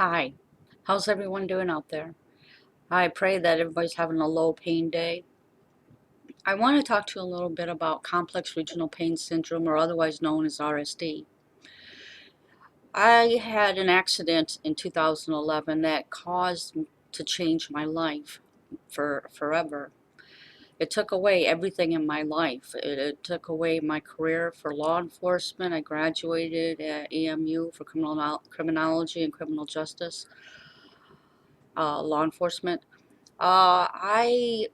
Hi, how's everyone doing out there? I pray that everybody's having a low pain day. I want to talk to you a little bit about complex regional pain syndrome, or otherwise known as RSD. I had an accident in 2011 that caused to change my life for forever. It took away everything in my life. It took away my career for law enforcement. I graduated at AMU for criminology and criminal justice, law enforcement. I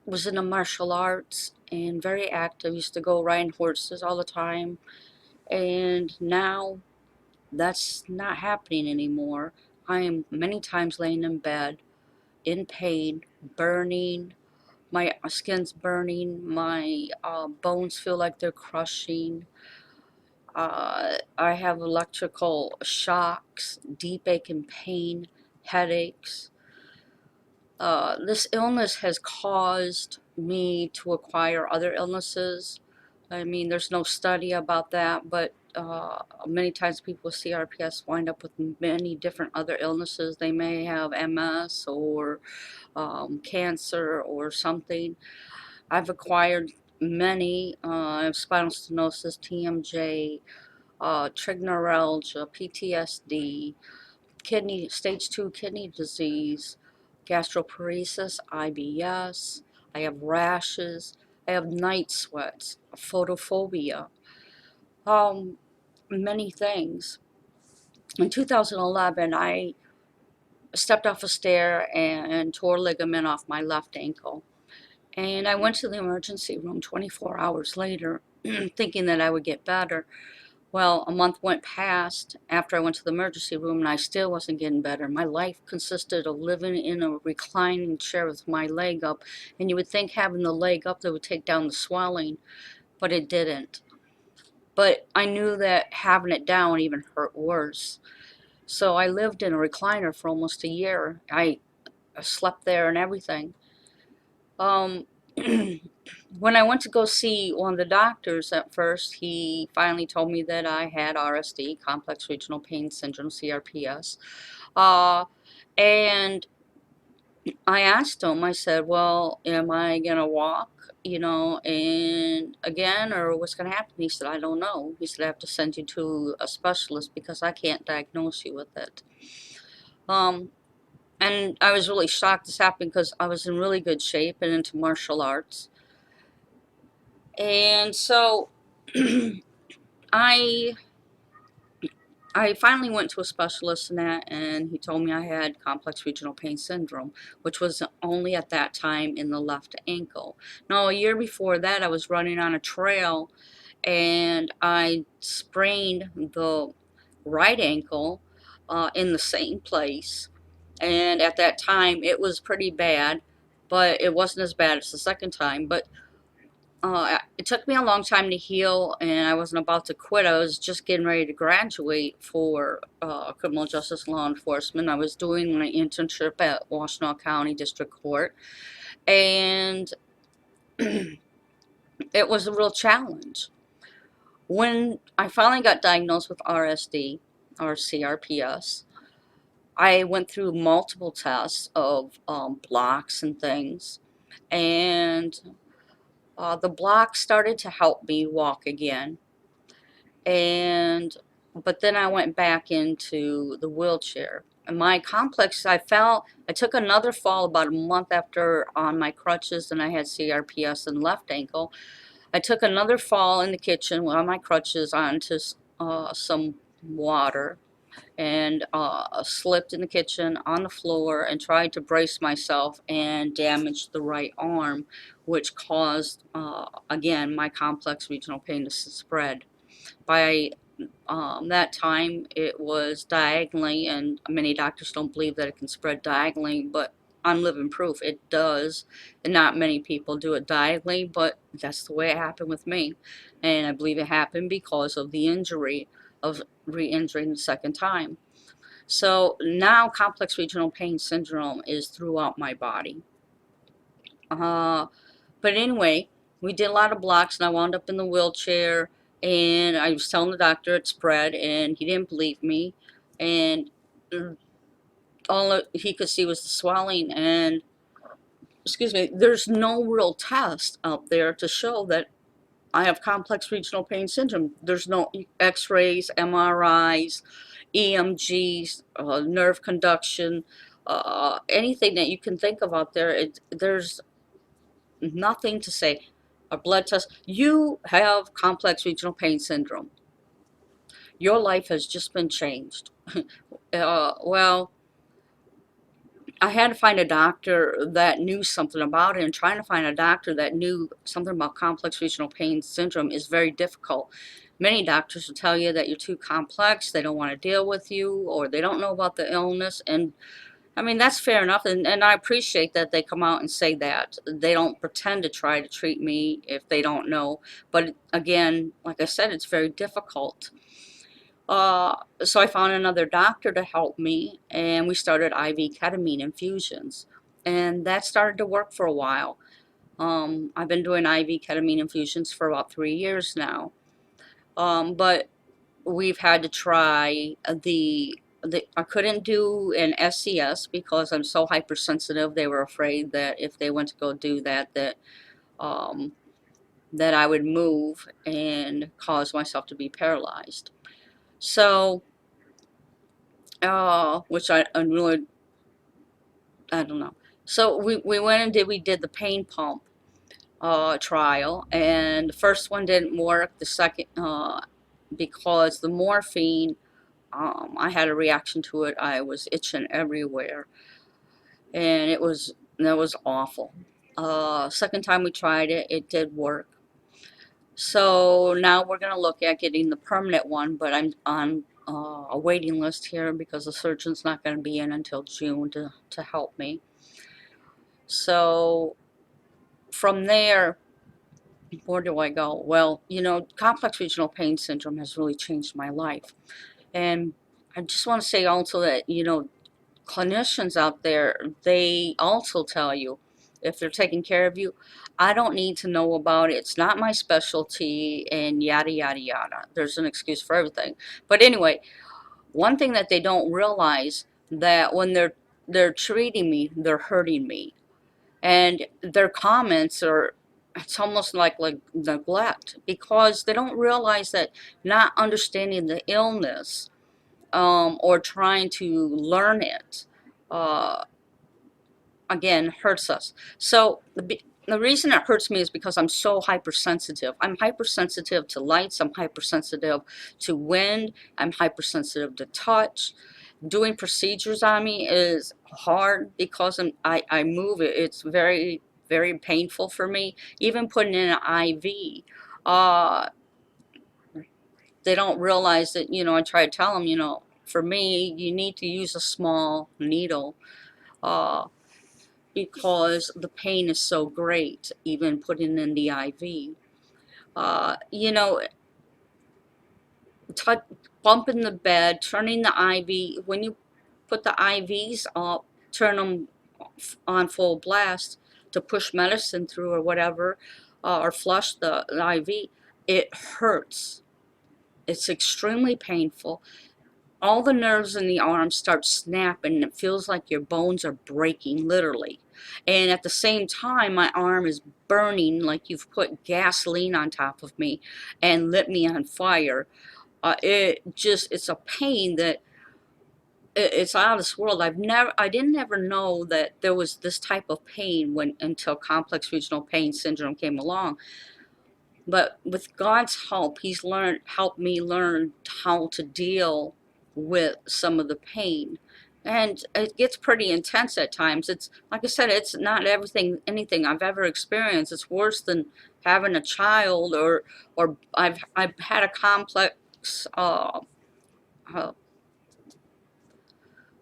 was in the martial arts and very active. Used to go riding horses all the time. And now that's not happening anymore. I am many times laying in bed in pain, burning. My skin's burning. My bones feel like they're crushing. I have electrical shocks, deep ache and pain, headaches. This illness has caused me to acquire other illnesses. I mean, there's no study about that, but many times people with CRPS wind up with many different other illnesses. They may have MS or cancer or something. I've acquired many. I have spinal stenosis, TMJ, trigonouralgia, PTSD, stage 2 kidney disease, gastroparesis, IBS. I have rashes. I have night sweats, photophobia, um, many things. In 2011, I stepped off a stair and tore a ligament off my left ankle. And I went to the emergency room 24 hours later, thinking that I would get better. Well, a month went past after I went to the emergency room and I still wasn't getting better. My life consisted of living in a reclining chair with my leg up, and you would think having the leg up that would take down the swelling, but it didn't. But I knew that having it down even hurt worse. So I lived in a recliner for almost a year. I slept there and everything. Um, when I went to go see one of the doctors at first, he finally told me that I had RSD, complex regional pain syndrome, CRPS. Uh, and I asked him, I said, well, am I going to walk, and again, or what's going to happen? He said, I don't know. He said, I have to send you to a specialist because I can't diagnose you with it. Um, and I was really shocked this happened because I was in really good shape and into martial arts. And so I I finally went to a specialist in that, and he told me I had complex regional pain syndrome, which was only at that time in the left ankle. Now, a year before that, I was running on a trail, and I sprained the right ankle in the same place. And at that time, it was pretty bad, but it wasn't as bad as the second time. But it took me a long time to heal, and I wasn't about to quit. I was just getting ready to graduate for criminal justice law enforcement. I was doing my internship at Washtenaw County District Court, and it was a real challenge. When I finally got diagnosed with RSD, or CRPS, I went through multiple tests of blocks and things, and the blocks started to help me walk again. And but then I went back into the wheelchair. And my complex, I took another fall about a month after on my crutches, and I had CRPS in left ankle. I took another fall in the kitchen on my crutches onto some water, and slipped in the kitchen on the floor and tried to brace myself and damaged the right arm, which caused, again, my complex regional pain to spread. By that time, it was diagonally, and many doctors don't believe that it can spread diagonally, but I'm living proof it does. And not many people do it diagonally, but that's the way it happened with me. And I believe it happened because of the injury of re-injuring the second time. So now complex regional pain syndrome is throughout my body. Uh, but anyway, we did a lot of blocks, and I wound up in the wheelchair, and I was telling the doctor it spread, and he didn't believe me. And all he could see was the swelling, and excuse me, there's no real test out there to show that I have complex regional pain syndrome. There's no x-rays, MRIs, EMGs, nerve conduction, anything that you can think of out there. There's nothing to say. A blood test, you have complex regional pain syndrome. Your life has just been changed. Well, I had to find a doctor that knew something about it, and trying to find a doctor that knew something about complex regional pain syndrome is very difficult. Many doctors will tell you that you're too complex, they don't want to deal with you, or they don't know about the illness. And I mean, that's fair enough, and I appreciate that they come out and say that. They don't pretend to try to treat me if they don't know. But again, like I said, it's very difficult. So I found another doctor to help me, and we started IV ketamine infusions. And that started to work for a while. I've been doing IV ketamine infusions for about 3 years now. But we've had to try I couldn't do an SCS because I'm so hypersensitive. They were afraid that if they went to go do that, um, that I would move and cause myself to be paralyzed. So, which I really, I don't know. So we went and we did the pain pump trial, and the first one didn't work. The second, because the morphine, I had a reaction to it. I was itching everywhere, and that was awful. Second time we tried it, it did work. So now we're going to look at getting the permanent one, but I'm on a waiting list here because the surgeon's not going to be in until June to help me. So from there, where do I go? Well, you know, complex regional pain syndrome has really changed my life. And I just want to say also that, you know, clinicians out there, they also tell you, if they're taking care of you, I don't need to know about it. It's not my specialty, and yada, yada, yada. There's an excuse for everything. But anyway, one thing that they don't realize, that when they're treating me, they're hurting me. And their comments are, it's almost like neglect, because they don't realize that not understanding the illness, or trying to learn it, uh, again, hurts us. So the reason it hurts me is because I'm so hypersensitive. I'm hypersensitive to lights, I'm hypersensitive to wind, I'm hypersensitive to touch. Doing procedures on me is hard because I move it. It's very, very painful for me. Even putting in an IV, uh, they don't realize that, you know, I try to tell them, you know, for me, you need to use a small needle, uh, because the pain is so great, even putting in the IV. You know, bumping the bed, turning the IV, when you put the IVs up, turn them on full blast to push medicine through or whatever, or flush the IV, it hurts. It's extremely painful. All the nerves in the arm start snapping, and it feels like your bones are breaking, literally. And at the same time, my arm is burning like you've put gasoline on top of me and lit me on fire. It's a pain that it's out of this world. I didn't ever know that there was this type of pain until complex regional pain syndrome came along. But with God's help, He's helped me learn how to deal with some of the pain. And it gets pretty intense at times. It's like I said, it's not anything I've ever experienced. It's worse than having a child, or I've had a complex uh,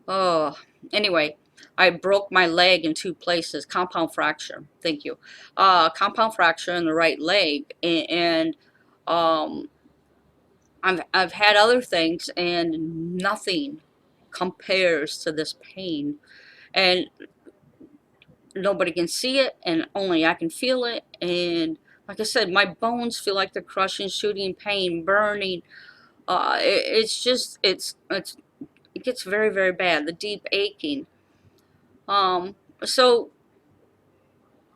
oh, anyway, I broke my leg in 2 places. Compound fracture. Thank you. Compound fracture in the right leg, and um, I've had other things, and nothing compares to this pain. And nobody can see it, and only I can feel it. And like I said, my bones feel like they're crushing, shooting pain, burning. It's just, it It gets very, very bad, the deep aching. So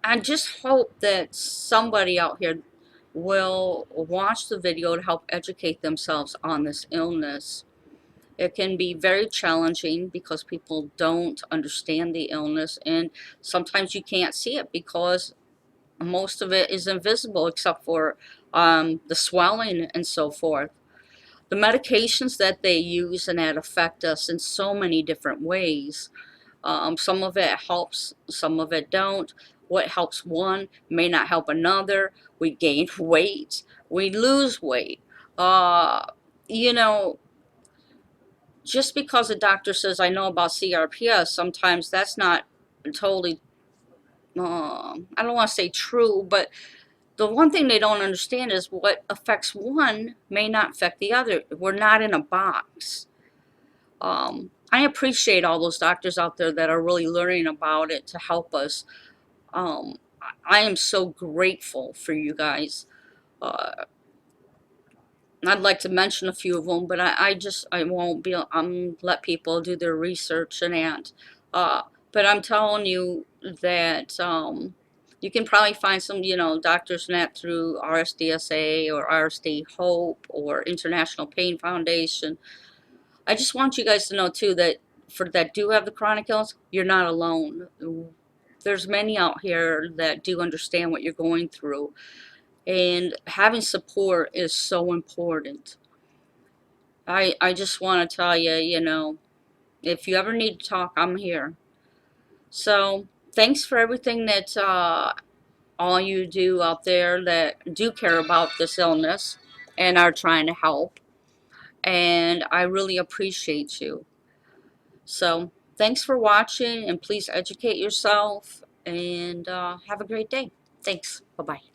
I just hope that somebody out here will watch the video to help educate themselves on this illness. It can be very challenging because people don't understand the illness, and sometimes you can't see it because most of it is invisible except for the swelling and so forth. The medications that they use and that affect us in so many different ways. Some of it helps, some of it don't. What helps one may not help another. We gain weight, we lose weight. Uh, you know, just because a doctor says I know about CRPS, sometimes that's not totally, I don't want to say true, but the one thing they don't understand is what affects one may not affect the other. We're not in a box. I appreciate all those doctors out there that are really learning about it to help us. I am so grateful for you guys. Uh, I'd like to mention a few of them, but I won't be, let people do their research and that. Uh, but I'm telling you that, you can probably find some, doctors and that through RSDSA or RSD Hope or International Pain Foundation. I just want you guys to know too that for that do have the chronic illness, you're not alone. There's many out here that do understand what you're going through, and having support is so important. I just want to tell you, if you ever need to talk, I'm here. So thanks for everything that all you do out there that do care about this illness and are trying to help. And I really appreciate you. So thanks for watching, and please educate yourself, and have a great day. Thanks. Bye-bye.